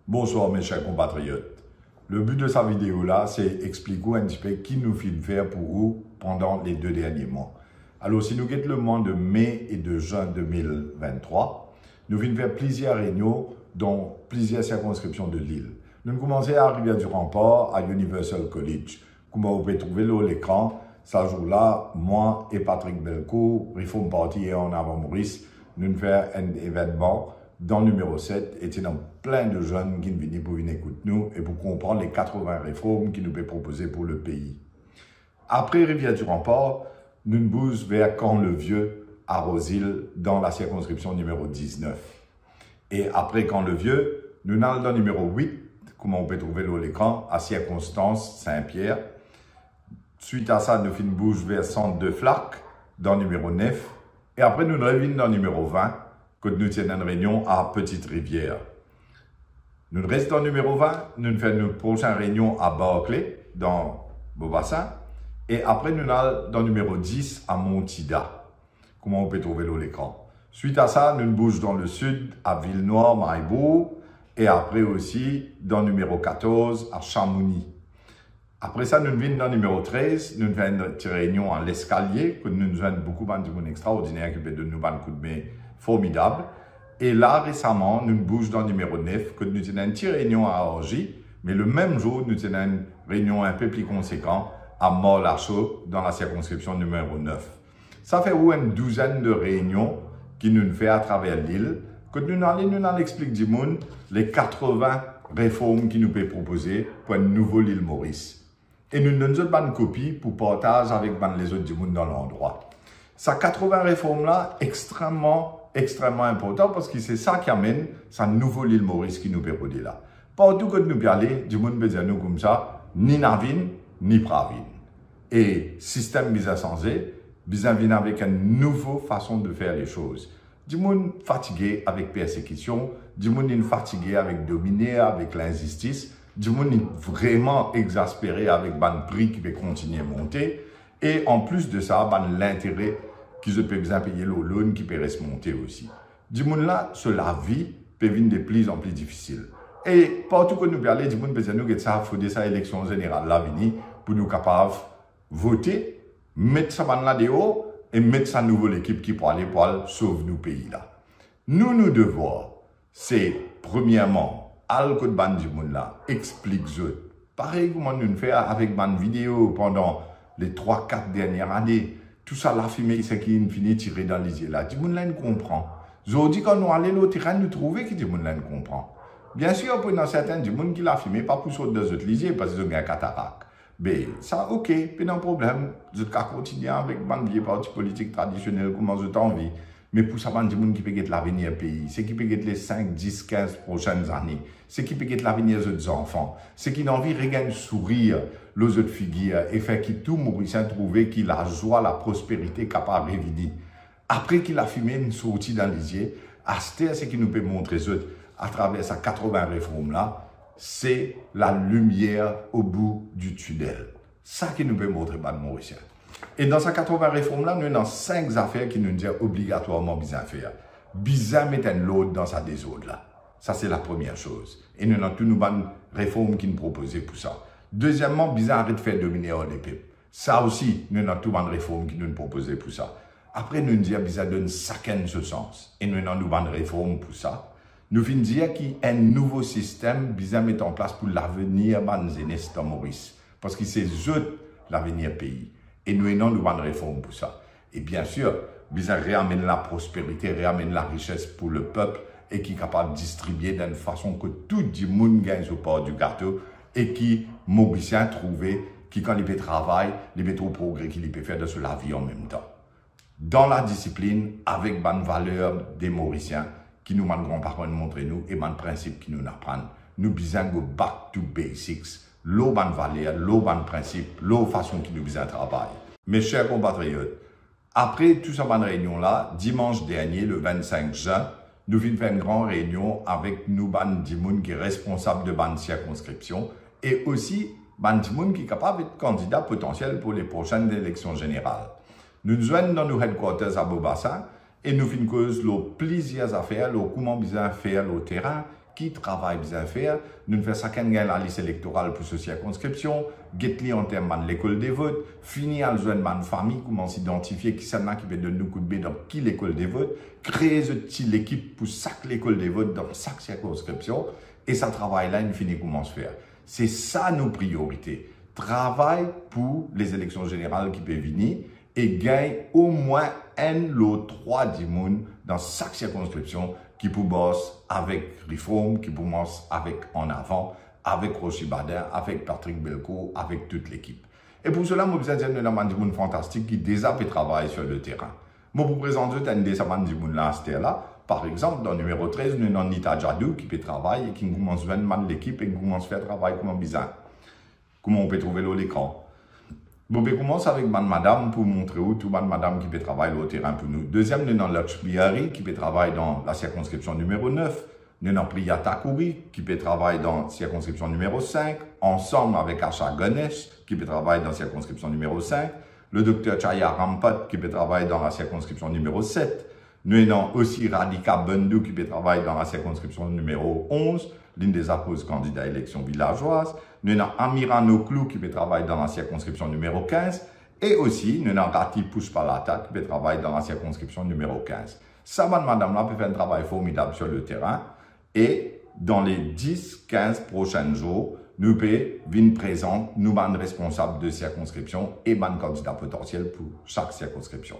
Bonsoir mes chers compatriotes. Le but de sa vidéo là, c'est expliquer un petit peu qui nous filme faire pour vous pendant les 2 derniers mois. Alors si nous guettons le mois de mai et de juin 2023, nous venons faire plusieurs réunions dans plusieurs circonscriptions de l'île. Nous commençons à Rivière du Rempart, à Universal College. Comme vous pouvez trouver là l'écran, ce jour-là, moi et Patrick Belcourt, Reform Party et en avant Maurice, nous faisons un événement dans le numéro 7, et dans plein de jeunes qui viennent pour venir écouter nous et pour comprendre les 80 réformes qui nous peuvent proposer pour le pays. Après Rivière du Rempart, nous nous bousons vers Camp-le-Vieux à Rosil dans la circonscription numéro 19. Et après Camp-le-Vieux, nous allons dans le numéro 8, comme on peut trouver là l'écran, à Circonstance Saint-Pierre. Suite à ça, nous finissons bouge vers Centre de Flac dans le numéro 9. Et après, nous revenons dans le numéro 20. Que nous tenons une réunion à Petite-Rivière. Nous restons dans le numéro 20, nous faisons une prochaine réunion à Barclay, dans Beaubassin, et après nous allons dans le numéro 10 à Montida. Comment on peut trouver l'écran. Suite à ça, nous bougeons dans le sud à Ville-Noire, Maïbourg, et après aussi dans le numéro 14 à Chamonix. Après ça, nous venons dans le numéro 13, nous faisons une réunion à l'Escalier, que nous avons beaucoup de monde extraordinaire qui peut donner nous un coup de main formidable. Et là, récemment, nous bougeons dans le numéro 9, que nous tenons une petite réunion à Orgy, mais le même jour, nous tenons une réunion un peu plus conséquente à Morlachaux, dans la circonscription numéro 9. Ça fait une douzaine de réunions qui nous fait à travers l'île, que nous allons expliquer du monde les 80 réformes qui nous peuvent proposer pour un nouveau l'île Maurice. Et nous donnons une copie pour partager avec les autres du monde dans l'endroit. Ces 80 réformes-là, extrêmement important parce que c'est ça qui amène ce nouveau l'île Maurice qui nous peut aider là. Partout que nous parlons, du monde peut dire nous comme ça, ni Navin, ni Pravin. Et système bizarre changé, bizarre vient avec une nouvelle façon de faire les choses. Du monde fatigué avec persécution, du monde fatigué avec dominer, avec l'injustice, du monde vraiment exaspéré avec ban prix qui peut continuer à monter. Et en plus de ça, l'intérêt qui se peut bien payer le loan qui peut rester monter aussi. Du monde là, sur la vie peut venir de plus en plus difficile. Et partout que nous parlons, du monde peut dire nous que ça faut des élections générales là venir pour nous capables voter, mettre ça là dehors et mettre sa nouvelle équipe qui pour aller sauver nos pays là. Nous devoir, c'est premièrement, al que ban du monde là explique eux. Pareil comment nous faisons avec ban vidéo pendant les 3-4 dernières années. Tout ça, la fumée, c'est qui finit tiré dans les yeux là. Du monde là, ne comprend. Aujourd'hui, quand nous allons au terrain, nous trouvons que du monde là, ne comprend. Bien sûr, pour certains, du monde qui l'a fumé, pas pour sauter dans autres lisiers parce qu'ils ont un cataracte. Mais ça, ok, pas de problème. Vous êtes qu'à continuer avec les vieux partis politiques traditionnels, comment vous avez envie. Mais pour ça, du monde qui peut être l'avenir du pays, c'est qui peut être les 5, 10, 15 prochaines années, c'est qui peut être l'avenir des enfants, c'est qui a envie de regarder sourire les autres figures et faire que tout Mauricien trouve qu'il a la joie, la prospérité capable de revenir. Après qu'il a fumé une sortie dans les yeux, c'est ce qui nous peut montrer à travers ces 80 réformes là, c'est la lumière au bout du tunnel. Ça qui nous peut montrer par le Mauricien. Et dans ces 80 réformes-là, nous avons 5 affaires qui nous disent obligatoirement bien faire. Bizarre mettre un lot dans sa désordre là. Ça, c'est la première chose. Et nous avons toutes nos bonnes réformes qui nous proposent pour ça. Deuxièmement, bizarre arrête de faire dominer les peuples. Ça aussi, nous avons toutes bonnes réformes qui nous proposent pour ça. Après, nous disons bizarre donne chacun ce sens. Et nous avons nos bonnes réformes pour ça. Nous finissons dire qu'il y a un nouveau système bizarre mettre en place pour l'avenir de la jeunesse dans Maurice. Parce que c'est eux l'avenir pays. Et nous avons une bonne réforme pour ça. Et bien sûr, nous réamène la prospérité, réamène la richesse pour le peuple et qui est capable de distribuer d'une façon que tout le monde gagne au port du gâteau et qui, Mauricien, trouve qui, quand il peut travailler, il peut au progrès qu'il peut faire de la vie en même temps. Dans la discipline, avec bonne valeur des Mauriciens qui nous mandent grands-parents montrer nous et bonnes principes qui nous apprennent, nous besoin go back to basics. L'eau bonne valeur, l'eau bonne principe, l'eau façon qui nous besoin travailler. Mes chers compatriotes, après toute cette bonne réunion-là, dimanche dernier, le 25 juin, nous venons faire une grande réunion avec nous, ban Dimoun, qui est responsable de ban circonscription, et aussi ban Dimoun qui est capable d'être candidat potentiel pour les prochaines élections générales. Nous nous joignons dans nos headquarters à Beaubassin et nous finissons cause plusieurs affaires, comment bien faire le terrain, qui travaille bien faire. Nous faisons ça quand la liste électorale pour ce circonscription, get en termes de l'école des votes, finir à joindre une famille, comment s'identifier qui c'est qui peut donner nous coup de bête dans qui l'école des votes, créer l'équipe pour chaque l'école des votes dans chaque circonscription, et ça travail là, il finit comment se faire. C'est ça nos priorités. Travail pour les élections générales qui peuvent venir et gagne au moins un lot 3 du monde dans chaque circonscription qui peut bosser avec Réforme, qui peut bosser avec En Avant, avec Rochi Badin, avec Patrick Belko, avec toute l'équipe. Et pour cela, moi, besoin d'un monde fantastique qui déjà fait travail sur le terrain. Moi, vous présente un des amants du monde là, par exemple, dans le numéro 13, nous avons Nita Jadou qui fait travail et qui commence à vendre l'équipe et qui commence à faire travail comme bizarre. Comment on peut trouver l'écran? Bon, on commence avec madame pour montrer où tout madame qui peut travailler au terrain pour nous. Deuxième, nous avons Lutz Pliari qui peut travailler dans la circonscription numéro 9. Nous avons Priya Takouri qui peut travailler dans la circonscription numéro 5. Ensemble avec Asha Ganesh qui peut travailler dans la circonscription numéro 5. Le docteur Chaya Rampat qui peut travailler dans la circonscription numéro 7. Nous avons aussi Radhika Bundu qui peut travailler dans la circonscription numéro 11, l'une des appos candidats à l'élection villageoise. Nous avons Amira Noklou qui peut travailler dans la circonscription numéro 15. Et aussi, nous avons Rati Pushpalata qui peut travailler dans la circonscription numéro 15. Ça, madame-là peut faire un travail formidable sur le terrain. Et dans les 10-15 prochains jours, nous pouvons venir présenter, nous sommes responsables de circonscription et nous candidats potentiels pour chaque circonscription.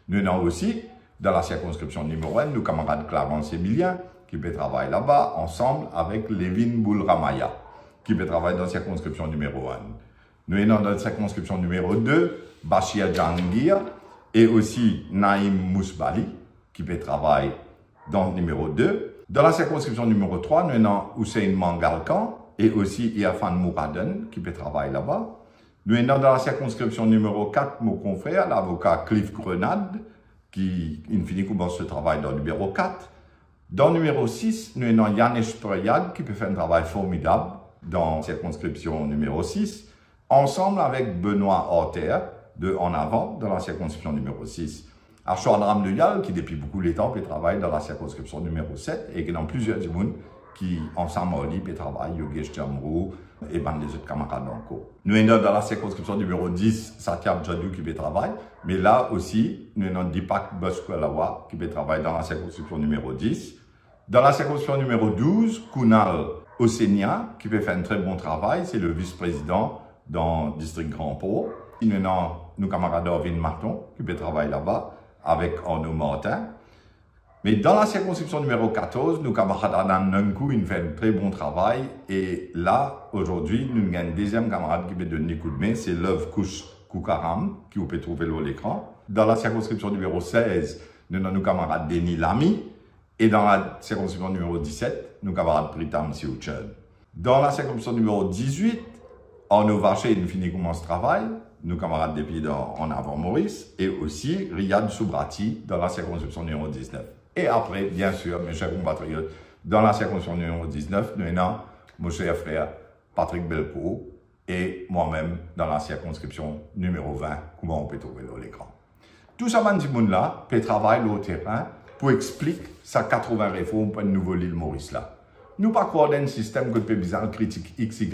Nous avons aussi, dans la circonscription numéro 1, nos camarades Clarence Emilien, qui peut travailler là-bas, ensemble avec Levin Boulramaya, qui peut travailler dans la circonscription numéro 1. Nous avons dans la circonscription numéro 2, Bashir Jangir, et aussi Naïm Mousbali, qui peut travailler dans le numéro 2. Dans la circonscription numéro 3, nous avons Hussein Mangalkan, et aussi Irfan Mouraden, qui peut travailler là-bas. Nous avons dans la circonscription numéro 4, mon confrère, l'avocat Cliff Grenade, qui, in fine, commence ce travail dans le numéro 4. Dans le numéro 6, nous avons Yanesh Proyad, qui peut faire un travail formidable dans la circonscription numéro 6, ensemble avec Benoît Horter, de En Avant, dans la circonscription numéro 6. Archouad Ramduyal, qui depuis beaucoup de temps peut travailler dans la circonscription numéro 7, et qui dans plusieurs du monde qui, ensemble, peut travailler, Yogesh Jamrou, et ben les autres camarades encore. Nous avons dans la circonscription numéro 10, Satyam Jadou qui peut travailler, mais là aussi, nous avons Dipak Boskwalawa qui peut travailler dans la circonscription numéro 10. Dans la circonscription numéro 12, Kunal Osenia, qui peut faire un très bon travail, c'est le vice-président dans le district Grand Port. Nous avons nos camarades Orvin Marton, qui peut travailler là-bas, avec Arnaud Martin. Mais dans la circonscription numéro 14, nos camarades Adam Nunku, ils font un très bon travail. Et là, aujourd'hui, nous avons un deuxième camarade qui peut donner coup de main, c'est Love Kush Koukaram, qui vous pouvez trouver à l'écran. Dans la circonscription numéro 16, nous avons nos camarades Denis Lamy. Et dans la circonscription numéro 17, nos camarades Pritam Siouchen. Dans la circonscription numéro 18, Arnaud Vacher, il finit comment ce travail. Nos camarades depuis En Avant Maurice. Et aussi Riyad Soubrati dans la circonscription numéro 19. Et après, bien sûr, mes chers compatriotes, dans la circonscription numéro 19, nous avons mon cher frère Patrick Belko et moi-même dans la circonscription numéro 20, comment on peut trouver l'écran. Tout ça, ce monde-là peut travailler au terrain pour expliquer sa 80 réformes pour une nouvelle île Maurice là. Nous pas croire dans un système que peut bizarre critique XY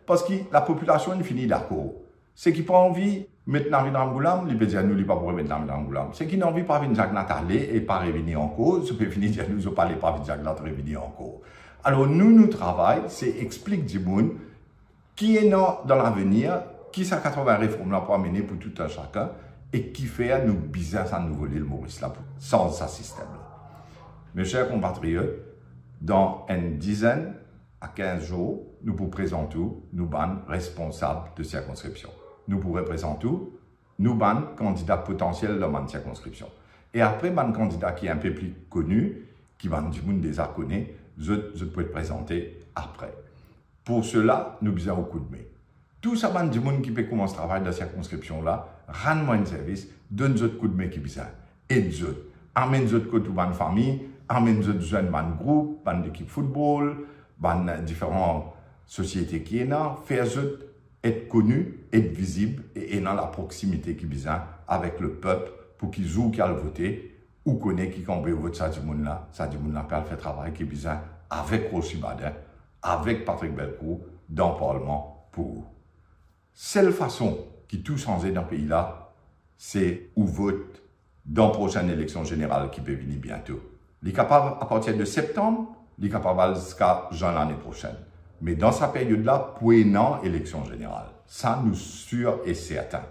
parce que la population est finie d'accord. C'est qui pas envie de mettre Navid Rangoulam, il peut dire nous, il pas pour mettre Navid Rangoulam. C'est qui n'a envie pas de Jacques Nathalie et pas revenir en cause, ça peut finir dire nous, ne parlez pas de Jacques Nathalie revenir en cause. Alors nous travaillons, c'est explique du monde qui est dans l'avenir, qui sa 80 réformes là pour amener pour tout un chacun et qui fait nous business à nouveau l'île Maurice là sans ce système là. Mes chers compatriotes, dans une dizaine à 15 jours, nous vous présentons nous ban responsables de circonscription. Nous vous représentons nous ban candidats potentiels dans ma circonscription. Et après, ban candidat qui est un peu plus connu, qui va du monde déjà connaît, je peux te présenter après. Pour cela, nous besoin au coup de main. Tout ça, ban du monde qui peut commencer à travailler dans la circonscription là, rends-moi un service, donne-nous coup de main qui besoin. Aide-nous. Amène-nous côté de famille, amène-nous jeunes ban groupe, ban d'équipe football, ban différentes sociétés qui est là, faire-nous être connus, être visibles et dans la proximité qui besoin avec le peuple pour qu'ils jouent, qu'ils votent ou connaissent qui quand vote ça du monde là peut faire travail qui besoin avec Rossi Badin, avec Patrick Belcourt, dans le Parlement pour vous. Seule façon qui tout changer dans le pays là, c'est où vote dans la prochaine élection générale qui peut venir bientôt. Il est capable à partir de septembre, il est capable jusqu'à juin l'année prochaine. Mais dans sa période-là, pour une élection générale. Ça, nous sûr et certain.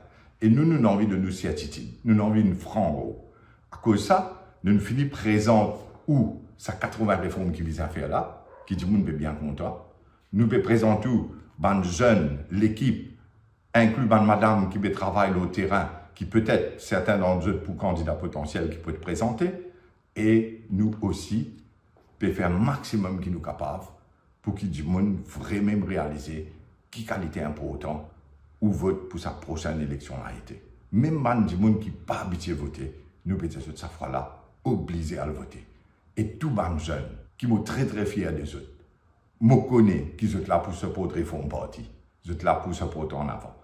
Et nous avons envie de nous certitude. Nous avons envie de franc gros. À cause de ça, nous nous finissons présente où ça 80 réformes qui visent à faire là, qui dit nous peut bien content. Nous peut présenter où, ban jeunes, l'équipe, inclus ban madame qui peut travailler au terrain, qui peut-être certains d'entre eux pour candidats potentiels qui peuvent être présentés. Et nous aussi, peut faire un maximum qui nous capable pour qu'il du monde vraiment réaliser qui qualité important ou vote pour sa prochaine élection a été. Même man du monde qui pas habitué à voter, nous peut être cette fois-là obligés à le voter. Et tout ban jeune qui sont très très fiers des autres, me connaît qui sont là pour supporter réforme parti, sont là pour supporter en avant.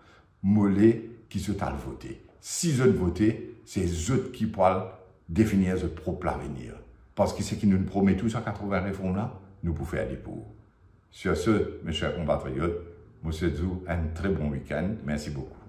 Mollet qui sont à le voter. Si je voter, c'est eux qui pourront définir ce propre avenir. Parce que ce qui nous promet tous à 80 réformes là, nous pouvons faire des pour. Sur ce, mes chers compatriotes, M. Zou, un très bon week-end. Merci beaucoup.